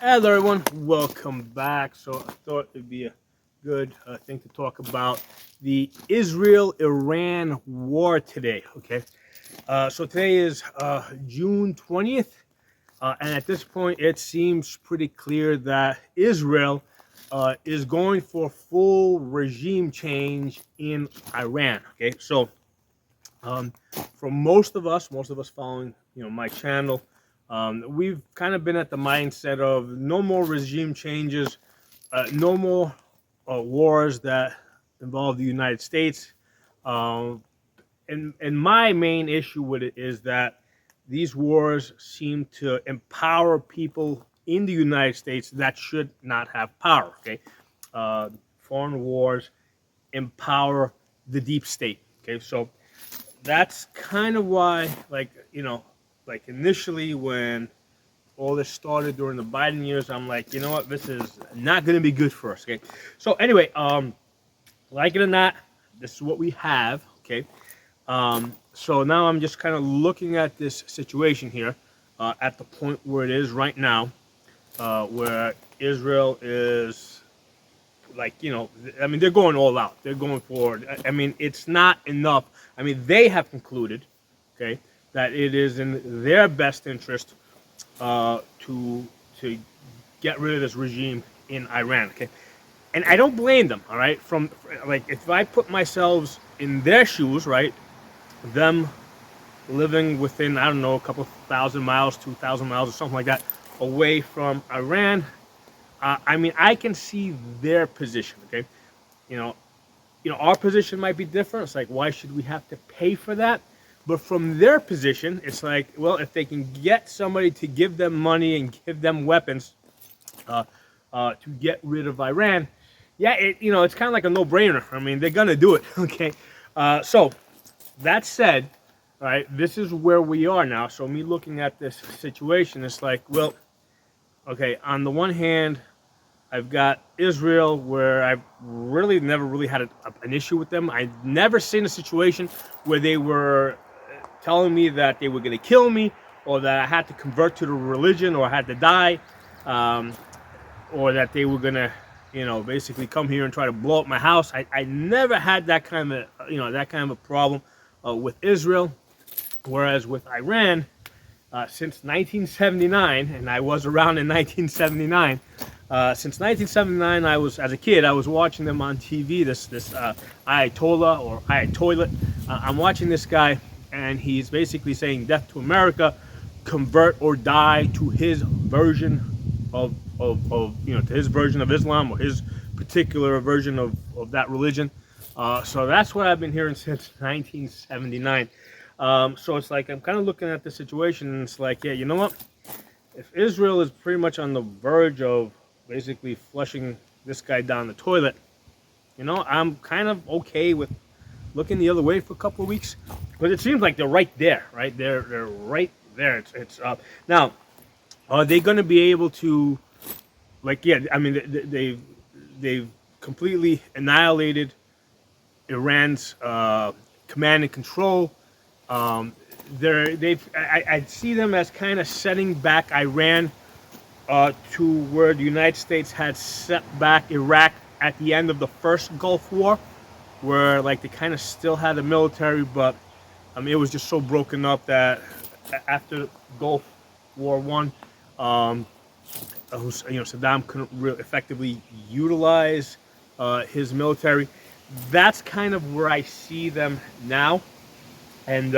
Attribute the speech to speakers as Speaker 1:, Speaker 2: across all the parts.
Speaker 1: Hello, everyone. Welcome back. So I thought it'd be a good thing to talk about the Israel-Iran war today. Okay. So today is June 20th, and at this point, it seems pretty clear that Israel is going for full regime change in Iran. Okay. So um, for most of us following, my channel, we've kind of been at the mindset of no more regime changes, no more wars that involve the United States. Um, and my main issue with it is that these wars seem to empower people in the United States that should not have power. Okay, foreign wars empower the deep state. Okay, so that's kind of why, like initially when all this started during the Biden years, I'm like, you know what, this is not going to be good for us. Okay, so anyway, like it or not, this is what we have. Okay, so now I'm just kind of looking at this situation here, at the point where it is right now, where Israel is like, I mean, they're going all out. They're going forward. I mean, it's not enough. I mean, they have concluded, okay, that it is in their best interest to get rid of this regime in Iran. Okay, and I don't blame them. All right, from like if I put myself in their shoes, right, them living within, I don't know, a couple thousand miles, 2,000 miles, or something like that, away from Iran. I mean, I can see their position. Okay, you know, our position might be different. It's like, why should we have to pay for that? But from their position, it's like, well, if they can get somebody to give them money and give them weapons to get rid of Iran, yeah, it's kind of like a no-brainer. I mean, they're gonna do it. Okay, so that said, all right, this is where we are now. So me looking at this situation, it's like, well, okay, on the one hand, I've got Israel, where I've really never really had an issue with them. I've never seen a situation where they were telling me that they were going to kill me, or that I had to convert to the religion, or I had to die, or that they were going to, basically come here and try to blow up my house. I never had that kind of, a problem with Israel. Whereas with Iran, since 1979, and I was around in 1979. Since 1979, as a kid, I was watching them on TV. This Ayatollah or Ayatollah. I'm watching this guy, and he's basically saying "Death to America, convert or die" to his version of to his version of Islam, or his particular version of that religion. So that's what I've been hearing since 1979. So it's like I'm kind of looking at the situation, and it's like, yeah, you know what? If Israel is pretty much on the verge of basically flushing this guy down the toilet, I'm kind of okay with looking the other way for a couple of weeks, because it seems like they're right there, right? They're right there. It's now, are they going to be able to, like, yeah? I mean, they've completely annihilated Iran's command and control. I see them as kind of setting back Iran to where the United States had set back Iraq at the end of the first Gulf War, where like they kind of still had a military, but I mean, it was just so broken up that after Gulf War One, Saddam couldn't really effectively utilize his military. That's kind of where I see them now, and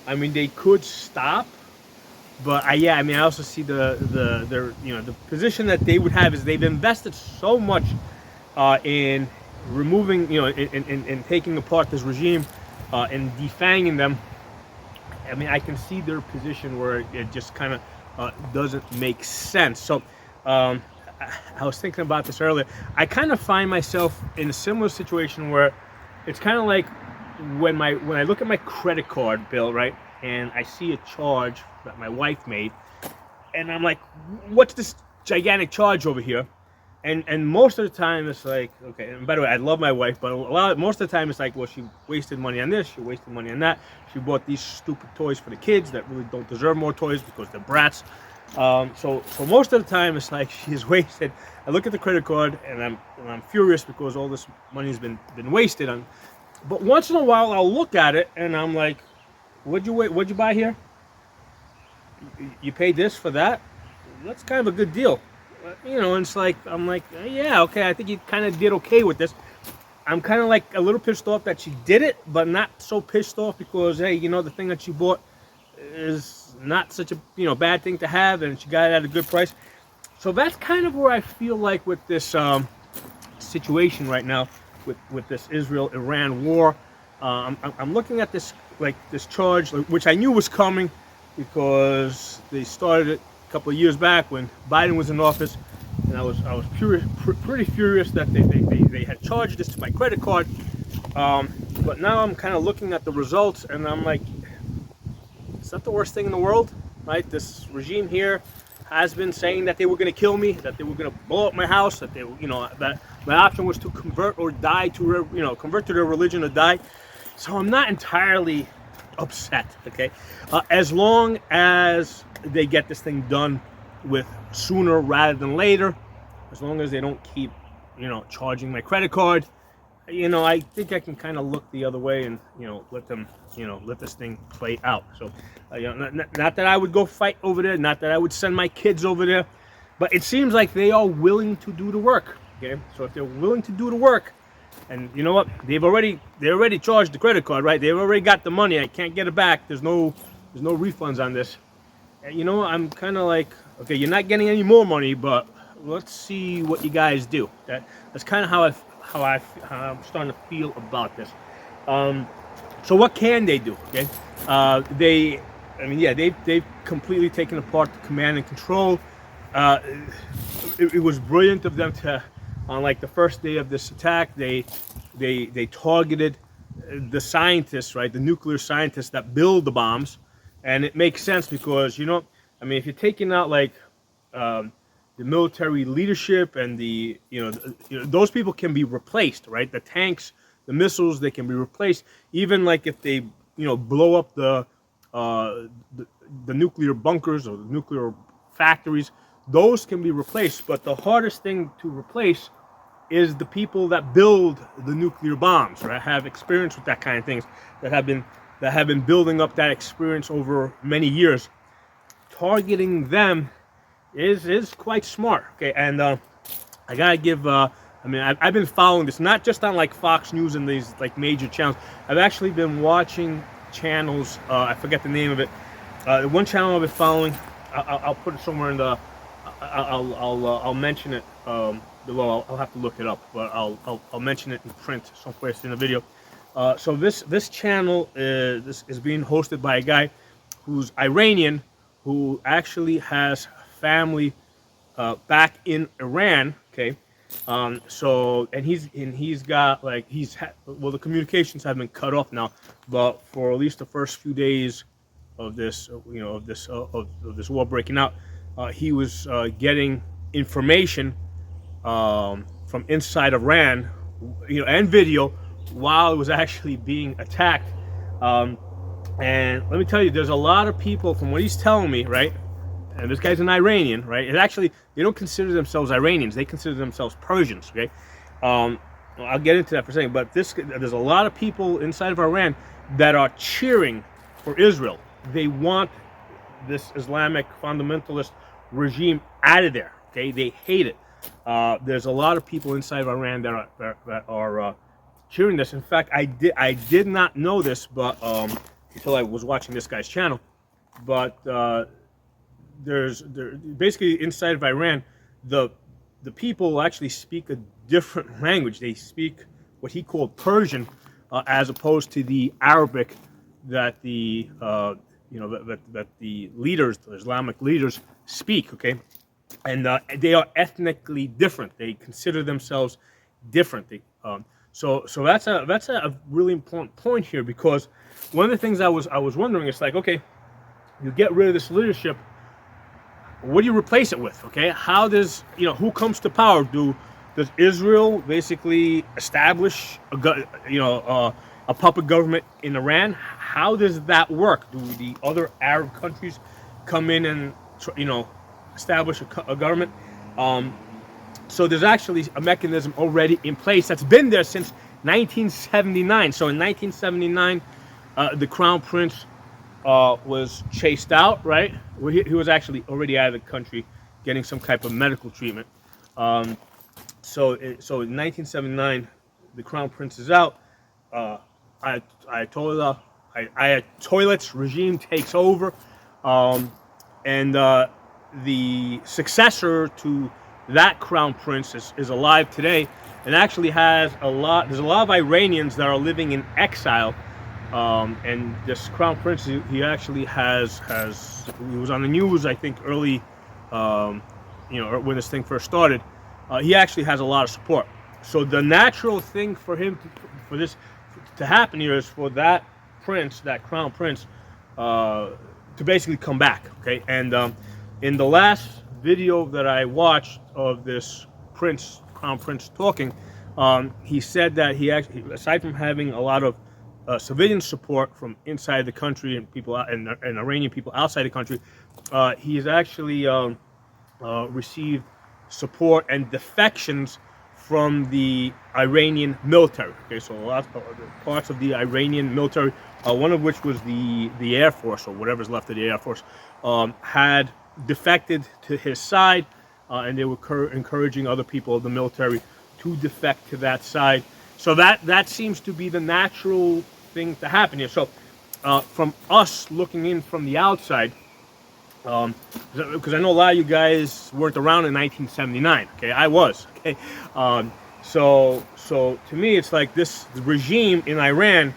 Speaker 1: I mean, they could stop. But I also see the position that they would have is they've invested so much in removing, in taking apart this regime, and defanging them. I mean, I can see their position where it just kind of doesn't make sense. So I was thinking about this earlier. I kind of find myself in a similar situation where it's kind of like when I look at my credit card bill, right, and I see a charge that my wife made, and I'm like, what's this gigantic charge over here? And most of the time it's like, okay, and by the way, I love my wife, but most of the time it's like, well, she wasted money on this, she wasted money on that, she bought these stupid toys for the kids that really don't deserve more toys because they're brats. So most of the time it's like she's wasted. I look at the credit card and I'm furious because all this money's been wasted on. But once in a while I'll look at it and I'm like, what'd you buy here? You paid this for that? That's kind of a good deal. And it's like I'm like, yeah, okay, I think you kind of did okay with this. I'm kind of like a little pissed off that she did it, but not so pissed off because, hey, the thing that she bought is not such a bad thing to have, and she got it at a good price. So that's kind of where I feel like with this situation right now, with this Israel-Iran war. I'm looking at this charge, which I knew was coming because they started it a couple of years back when Biden was in office, and I was pretty furious that they had charged this to my credit card. But now I'm kind of looking at the results, and I'm like, it's not the worst thing in the world, right? This regime here has been saying that they were going to kill me, that they were going to blow up my house, that that my option was to convert or die to convert to their religion or die. So I'm not entirely upset, okay? As long as they get this thing done with sooner rather than later, as long as they don't keep, charging my credit card, I think I can kind of look the other way and, let them, let this thing play out. So, not that I would go fight over there, not that I would send my kids over there, but it seems like they are willing to do the work, okay? So if they're willing to do the work, and you know what, they already charged the credit card, right? They've already got the money. I can't get it back. There's no refunds on this. And, I'm kind of like, okay, you're not getting any more money, but let's see what you guys do. That's kind of how I'm starting to feel about this. So what can they do? Okay, they've completely taken apart the command and control. It was brilliant of them to, on like the first day of this attack, they targeted the scientists, right? The nuclear scientists that build the bombs, and it makes sense because if you're taking out like the military leadership and those people can be replaced, right? The tanks, the missiles, they can be replaced. Even like if they blow up the nuclear bunkers or the nuclear factories, those can be replaced. But the hardest thing to replace is the people that build the nuclear bombs, right? Have experience with that kind of things, that have been building up that experience over many years. Targeting them is quite smart, okay? And I gotta give I've been following this not just on like Fox News and these like major channels. I've actually been watching channels, I forget the name of it, one channel I've been following, I'll put it somewhere in the I'll mention it below. I'll have to look it up, but I'll mention it in print someplace in the video. So this channel is being hosted by a guy who's Iranian, who actually has family back in Iran, okay? He's got like the communications have been cut off now, but for at least the first few days of this of this war breaking out, he was getting information from inside Iran, and video while it was actually being attacked. And let me tell you, there's a lot of people, from what he's telling me, right? And this guy's an Iranian, right? And actually, they don't consider themselves Iranians. They consider themselves Persians, okay? I'll get into that for a second. But there's a lot of people inside of Iran that are cheering for Israel. They want this Islamic fundamentalist regime out of there, okay? They hate it. There's a lot of people inside of Iran that are cheering this. In fact, I did not know this, but until I was watching this guy's channel. But there's basically inside of Iran, the people actually speak a different language. They speak what he called Persian, as opposed to the Arabic that the that the leaders, the Islamic leaders, speak. Okay, and they are ethnically different. They consider themselves different. So that's a really important point here, because one of the things I was wondering is like, okay, you get rid of this leadership, what do you replace it with? Okay, how does who comes to power? Does Israel basically establish a puppet government in Iran? How does that work? Do the other Arab countries come in and establish a government. So there's actually a mechanism already in place that's been there since 1979. So in 1979, the crown prince was chased out, right? Well, he was actually already out of the country getting some type of medical treatment. So in 1979, the crown prince is out. Ayatollah's regime takes over, and the successor to that crown prince is alive today, and actually has a lot. There's a lot of Iranians that are living in exile, and this crown prince, he actually has he was on the news, I think, early, when this thing first started. He actually has a lot of support. So the natural thing for him for this to happen here is for that prince, that crown prince, to basically come back. Okay, and in the last video that I watched of this crown prince talking, he said that he actually, aside from having a lot of civilian support from inside the country and people and Iranian people outside the country, he's actually received support and defections from the Iranian military. Okay, so a lot of parts of the Iranian military, one of which was the Air Force, or whatever's left of the Air Force, had defected to his side, and they were encouraging other people of the military to defect to that side. So that seems to be the natural thing to happen here. So from us looking in from the outside, because I know a lot of you guys weren't around in 1979. Okay, I was. Okay, so to me, it's like this regime in Iran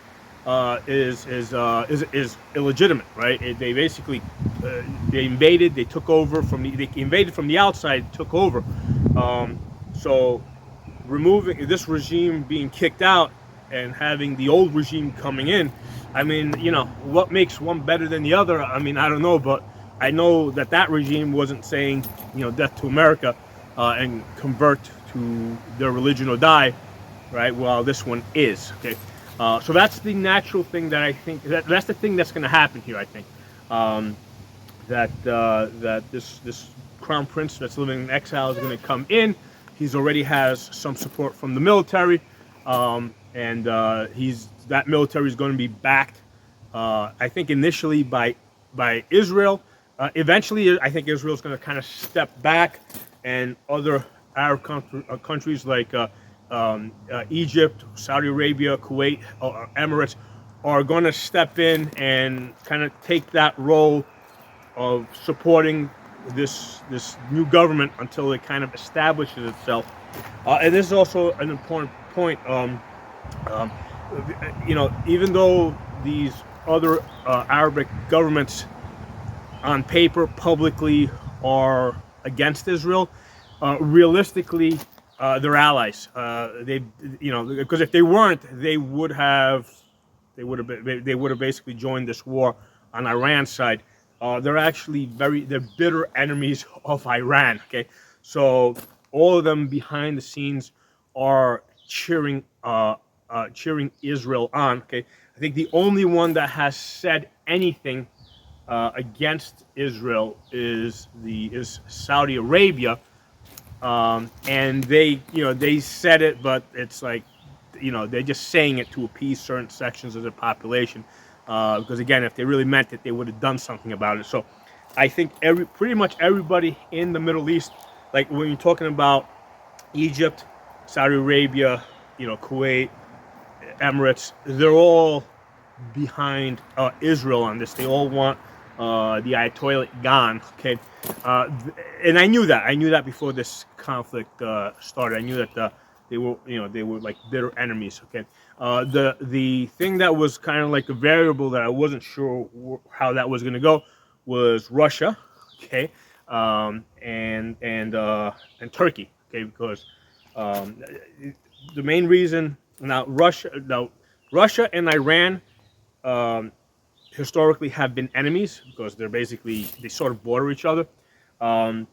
Speaker 1: is illegitimate, right? They basically they invaded, they took over they invaded from the outside, took over. So removing this regime, being kicked out, and having the old regime coming in, I mean, what makes one better than the other? I mean, I don't know, but I know that regime wasn't saying, death to America, and convert to their religion or die, right? Well, this one is. Okay, so that's the natural thing that I think that's the thing that's going to happen here. I think that this crown prince that's living in exile is going to come in. He's already has some support from the military, and that military is going to be backed. I think initially by Israel. Eventually, I think Israel is going to kind of step back, and other Arab countries like Egypt, Saudi Arabia, Kuwait, or Emirates are going to step in and kind of take that role of supporting this new government until it kind of establishes itself. And this is also an important point. Even though these other Arabic governments on paper publicly are against Israel, realistically they're allies. Because if they weren't, they would have basically joined this war on Iran's side. They're bitter enemies of Iran. Okay, so all of them behind the scenes are cheering Israel on. Okay, I think the only one that has said anything against Israel is Saudi Arabia, and they said it, but it's like, they're just saying it to appease certain sections of the population, because again, if they really meant it, they would have done something about it. So I think pretty much everybody in the Middle East, like when you're talking about Egypt, Saudi Arabia, Kuwait, Emirates, they're all behind Israel on this. They all want the Ayatollah gone. Okay, and I knew that before this conflict started. I knew that they were like bitter enemies. Okay, the thing that was kind of like a variable that I wasn't sure how that was going to go was Russia. Okay, and Turkey. Okay, because the main reason Russia and Iran historically have been enemies, because they sort of border each other, and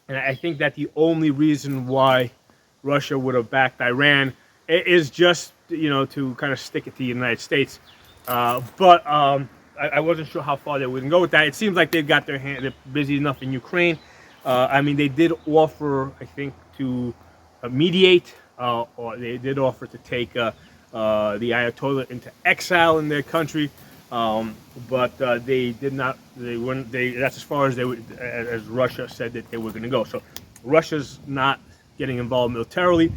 Speaker 1: I think that the only reason why Russia would have backed Iran is just to kind of stick it to the United States, but I wasn't sure how far they wouldn't go with that. It seems like they've got they're busy enough in Ukraine. I mean, they did offer, I think, to mediate, or they did offer to take the Ayatollah into exile in their country, but they did not. They weren't. They That's as far as they would, as Russia said that they were going to go. So Russia's not getting involved militarily.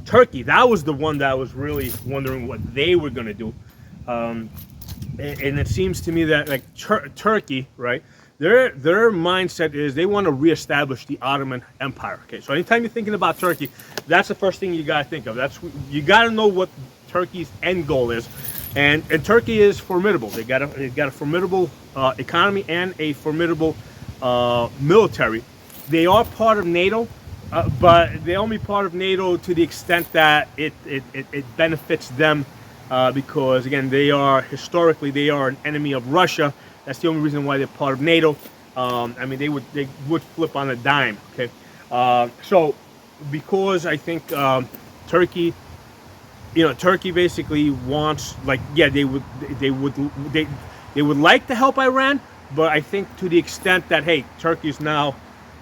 Speaker 1: Turkey, that was the one that I was really wondering what they were going to do. Um, and it seems to me that like Turkey, right? Their mindset is they want to reestablish the Ottoman Empire. Okay, so anytime you're thinking about Turkey, that's the first thing you got to think of. You got to know what Turkey's end goal is, and Turkey is formidable. They've got a formidable economy and a formidable military. They are part of NATO, but they're only part of NATO to the extent that it benefits them. Because again, they are an enemy of Russia. That's the only reason why they're part of NATO. I mean, they would flip on a dime. Okay, so because I think Turkey, Turkey basically wants, like, yeah, they would like to help Iran, but I think to the extent that, hey, Turkey is now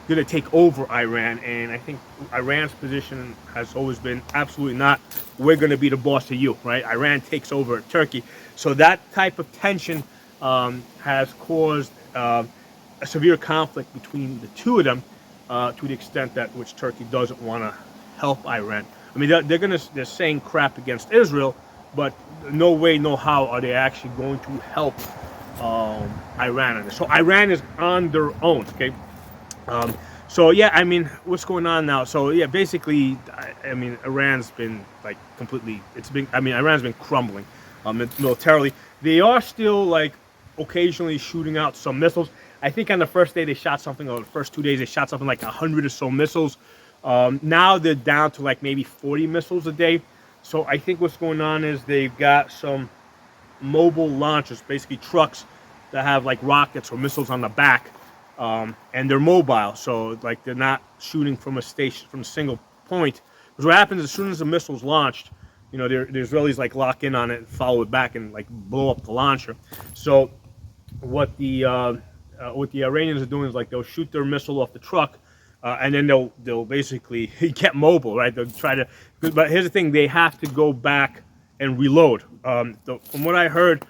Speaker 1: going to take over Iran, and I think Iran's position has always been absolutely not. We're going to be the boss of you, right? Iran takes over Turkey, so that type of tension has caused a severe conflict between the two of them, to the extent that which Turkey doesn't want to help Iran. I mean, they're saying crap against Israel, but no way, no how are they actually going to help Iran on this. So Iran is on their own, okay? So yeah, I mean, what's going on now? So yeah, basically, I mean, Iran's been like completely. Iran's been crumbling, militarily. They are still like occasionally shooting out some missiles. I think on the first day they shot something, or the first 2 days they shot something like 100 or so missiles. Now they're down to like maybe 40 missiles a day. So I think what's going on is they've got some mobile launchers, basically trucks that have like rockets or missiles on the back. And they're mobile, so like they're not shooting from a single point. Because what happens as soon as the missile's launched, the Israelis like lock in on it and follow it back and like blow up the launcher. So what the Iranians are doing is like they'll shoot their missile off the truck, and then they'll basically get mobile, right? They'll try to. But here's the thing: they have to go back and reload. From what I heard,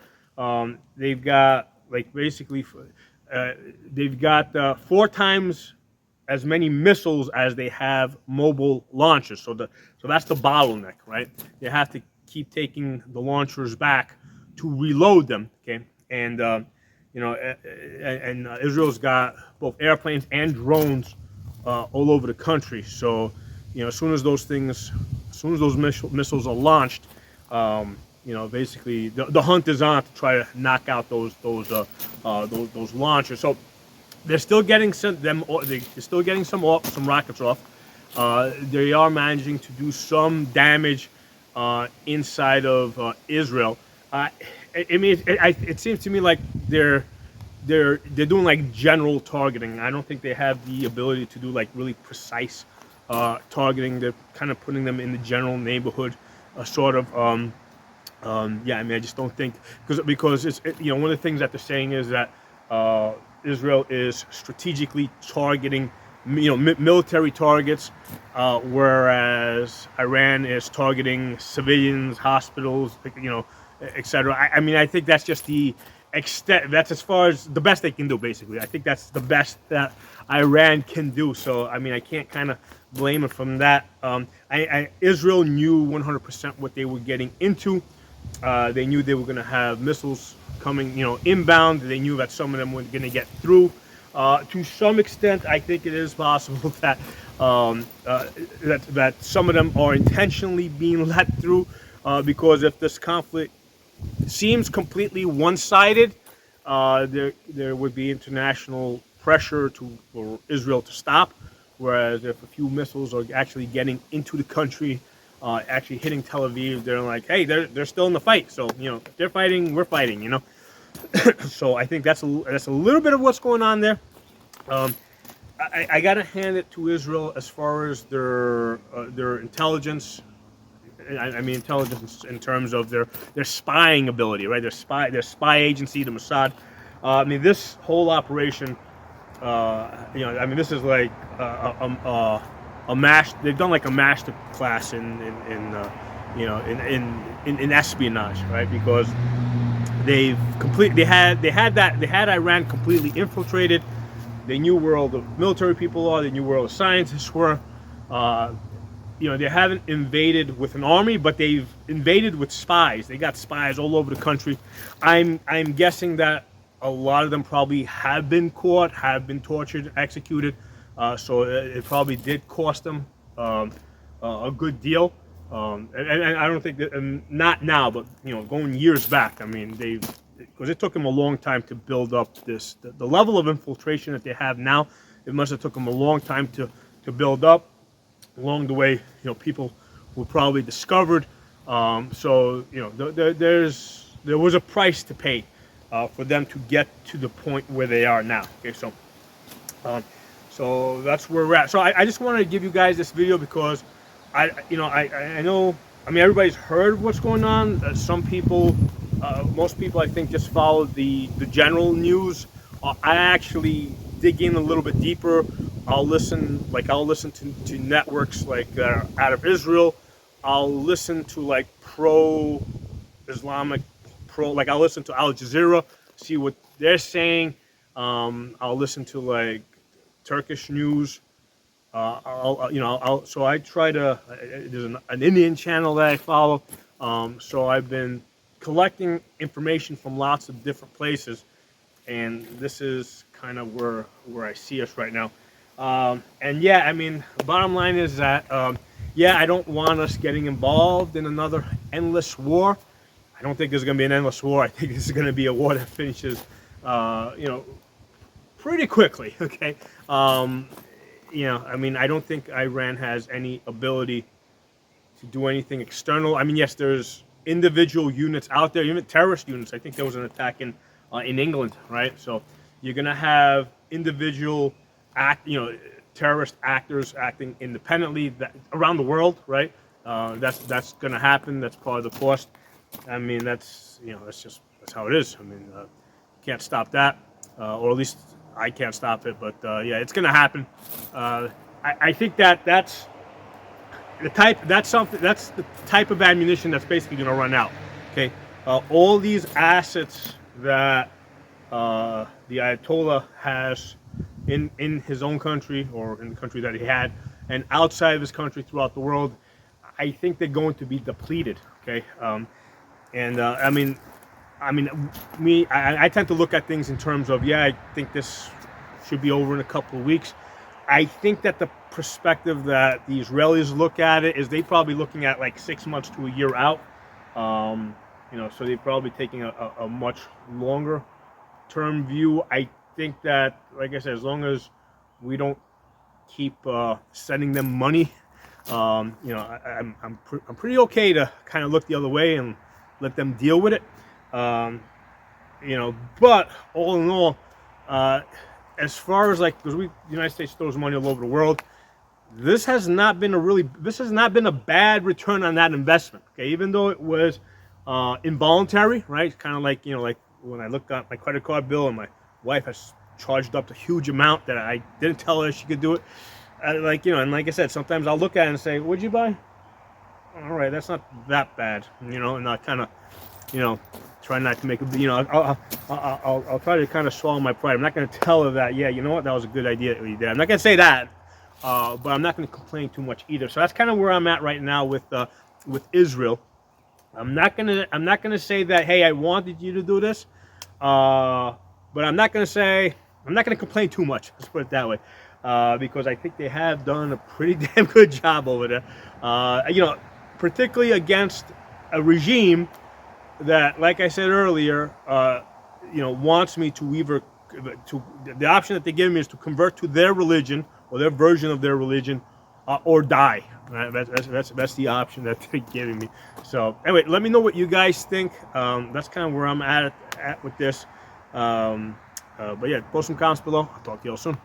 Speaker 1: they've got like basically. They've got 4 times as many missiles as they have mobile launchers. So that's the bottleneck, right? They have to keep taking the launchers back to reload them. Okay, and Israel's got both airplanes and drones all over the country. So as soon as those missiles are launched. Basically the hunt is on to try to knock out those launchers. So they're still getting some rockets off. They are managing to do some damage inside of Israel. It seems to me like they're doing like general targeting. I don't think they have the ability to do like really precise targeting. They're kind of putting them in the general neighborhood, sort of. I just don't think because it's one of the things that they're saying is that Israel is strategically targeting military targets, whereas Iran is targeting civilians, hospitals, etc. I think that's just the extent. That's as far as the best they can do. Basically, I think that's the best that Iran can do. So I can't kind of blame it from that. Israel knew 100% what they were getting into. They knew they were going to have missiles coming, inbound. They knew that some of them were going to get through. To some extent, I think it is possible that that some of them are intentionally being let through, because if this conflict seems completely one-sided, there would be international pressure for Israel to stop. Whereas if a few missiles are actually getting into the country, actually hitting Tel Aviv, they're like, hey, they're still in the fight. So if they're fighting, we're fighting. So I think that's a little bit of what's going on there. I gotta hand it to Israel as far as their intelligence. I mean intelligence in terms of their spying ability, right? Their spy agency, the Mossad. This whole operation I mean, this is like a master. They've done like a master class in espionage, right? Because they had Iran completely infiltrated. They knew where all the military people are. They knew where all the scientists were. They haven't invaded with an army, but they've invaded with spies. They got spies all over the country. I'm guessing that a lot of them probably have been caught, have been tortured, executed. So it probably did cost them a good deal. And I don't think that, not now, but going years back. I mean, because it took them a long time to build up the level of infiltration that they have now. It must have took them a long time to build up. Along the way, people were probably discovered. So there was a price to pay for them to get to the point where they are now. Okay, so that's where we're at. So I just wanted to give you guys this video because I know. I mean, everybody's heard what's going on. Some people, most people, I think, just follow the general news. I actually dig in a little bit deeper. I'll listen to networks like out of Israel. I'll listen to like pro-Islamic, like I'll listen to Al Jazeera, see what they're saying. I'll listen to like Turkish news. So I try to. There's an Indian channel that I follow. So I've been collecting information from lots of different places, and this is kind of where I see us right now. And yeah, I mean, the bottom line is that, I don't want us getting involved in another endless war. I don't think there's going to be an endless war. I think this is going to be a war that finishes, pretty quickly, okay? I mean, I don't think Iran has any ability to do anything external. I mean, yes, there's individual units out there, even terrorist units. I think there was an attack in England, right? So you're going to have individual terrorist actors acting independently around the world, right? That's going to happen. That's part of the cost. I mean, that's how it is. I mean, can't stop that, or at least I can't stop it. But it's going to happen. I think that's the type of ammunition that's basically going to run out. Okay, all these assets that the Ayatollah has in his own country or in the country that he had, and outside of his country throughout the world, I think they're going to be depleted. Okay, I tend to look at things in terms of I think this should be over in a couple of weeks. I think that the perspective that the Israelis look at it is they probably looking at like 6 months to a year out. So they're probably taking a much longer term view. I think that, like I said, as long as we don't keep sending them money, I'm pretty okay to kind of look the other way and let them deal with it. But all in all, as far as like, because the United States throws money all over the world, this has not been a bad return on that investment. Okay, even though it was involuntary, right? It's kind of like like when I looked at my credit card bill and my wife has charged up a huge amount that I didn't tell her she could do it. And like I said, sometimes I'll look at it and say, "What'd you buy?" All right, that's not that bad, and I kind of, try not to make a, I'll try to kind of swallow my pride. I'm not going to tell her that, you know what, that was a good idea that you did. I'm not going to say that, but I'm not going to complain too much either. So that's kind of where I'm at right now with Israel. I'm not gonna say that, hey, I wanted you to do this, but I'm not gonna complain too much. Let's put it that way, because I think they have done a pretty damn good job over there. Particularly against a regime that, like I said earlier, wants me to the option that they give me is to convert to their religion or their version of their religion, or die. Right? That's the option that they're giving me. So anyway, let me know what you guys think. That's kind of where I'm at with this. But yeah, post some comments below. I'll talk to you all soon.